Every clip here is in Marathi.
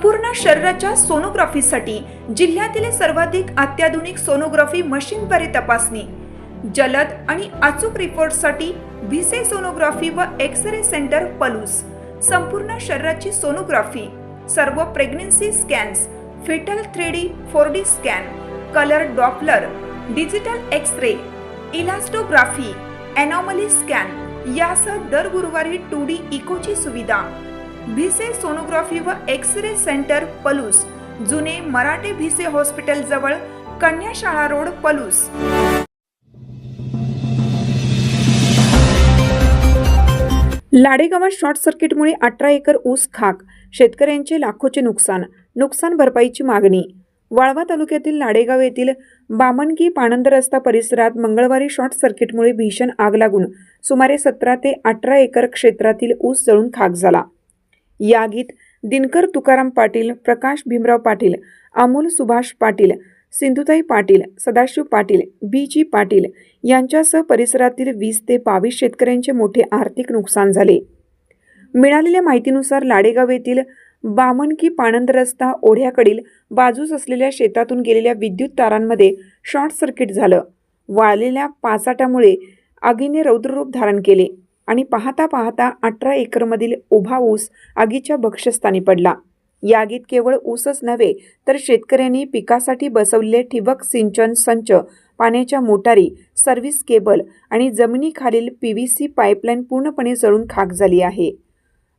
संपूर्ण शरीराच्या सोनोग्राफीसाठी जिल्ह्यातील सर्वाधिक अत्याधुनिक सोनोग्राफी मशीनद्वारे तपासणी, जलद आणि अचूक रिपोर्टसाठी भिसे सोनोग्राफी व एक्स-रे सेंटर पलूस, संपूर्ण शरीराची सोनोग्राफी, सर्व pregnancy scans, fetal 3D 4D scan, colour Doppler, digital X-ray, elastography, anomaly scan यासह दर गुरुवारी 2D इकोची सुविधा। भिसे सोनोग्राफी व एक्स-रे सेंटर पलूस, जुने मराठे भिसे हॉस्पिटल जवळ, कन्याशाळा रोड, पलूस। लाडेगावात शॉर्ट सर्किटमुळे 18 एकर ऊस खाक, शेतकऱ्यांचे लाखोचे नुकसान भरपाईची मागणी। वाळवा तालुक्यातील लाडेगाव येथील बामणगी पाणंद रस्ता परिसरात मंगळवारी शॉर्ट सर्किटमुळे भीषण आग लागून सुमारे 17 ते 18 एकर क्षेत्रातील ऊस जळून खाक झाला। या आगीत दिनकर तुकाराम पाटील, प्रकाश भीमराव पाटील, अमोल सुभाष पाटील, सिंधुताई पाटील, सदाशिव पाटील, बी.जी. पाटील यांच्यासह परिसरातील 20 ते 22 शेतकऱ्यांचे मोठे आर्थिक नुकसान झाले। मिळालेल्या माहितीनुसार लाडेगाव येथील बामणगी पाणंद रस्ता ओढ्याकडील बाजूस असलेल्या शेतातून गेलेल्या विद्युत तारांमध्ये शॉर्ट सर्किट झालं। वाळलेल्या पाचाटामुळे आगीने रौद्ररूप धारण केले आणि पाहता 18 एकरमधील उभा ऊस आगीच्या भक्ष्यस्थानी पडला। या आगीत केवळ ऊसच नव्हे तर शेतकऱ्यांनी पिकासाठी बसवलेले ठिबक सिंचन संच, पाण्याच्या मोटारी, सर्व्हिस केबल आणि जमिनीखालील PVC पाईपलाईन पूर्णपणे जळून खाक झाली आहे।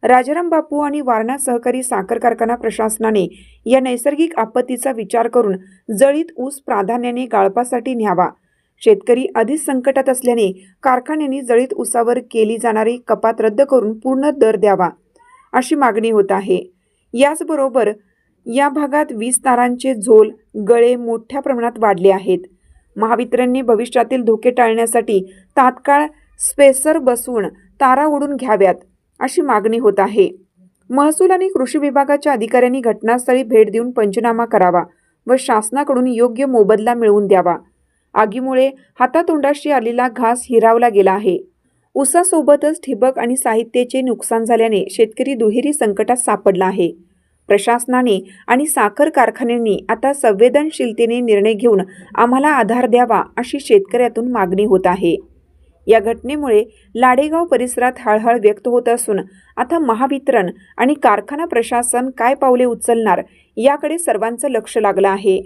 राजाराम बापू आणि वारणा सहकारी साखर कारखाना प्रशासनाने या नैसर्गिक आपत्तीचा विचार करून जळीत ऊस प्राधान्याने गाळपासाठी न्यावा। शेतकरी आधीच संकटात असल्याने कारखान्यांनी जळीत ऊसावर केली जाणारी कपात रद्द करून पूर्ण दर द्यावा, अशी मागणी होत आहे। याचबरोबर या भागात वीज तारांचे झोल, गळे मोठ्या प्रमाणात वाढले आहेत। महावितरणने भविष्यातील धोके टाळण्यासाठी तात्काळ स्पेसर बसवून तारा ओढून घ्याव्यात, अशी मागणी होत आहे। महसूल आणि कृषी विभागाच्या अधिकाऱ्यांनी घटनास्थळी भेट देऊन पंचनामा करावा व शासनाकडून योग्य मोबदला मिळवून द्यावा। आगीमुळे हातातोंडाशी आलेला घास हिरावला गेला आहे। ऊसासोबतच ठिबक आणि साहित्याचे नुकसान झाल्याने शेतकरी दुहेरी संकटात सापडला आहे। प्रशासनाने आणि साखर कारखान्यांनी आता संवेदनशीलतेने निर्णय घेऊन आम्हाला आधार द्यावा, अशी शेतकऱ्यातून मागणी होत आहे। या घटनेमुळे लाडेगाव परिसरात हळहळ व्यक्त होत असून आता महावितरण आणि कारखाना प्रशासन काय पावले उचलणार याकडे सर्वांचं लक्ष लागलं आहे।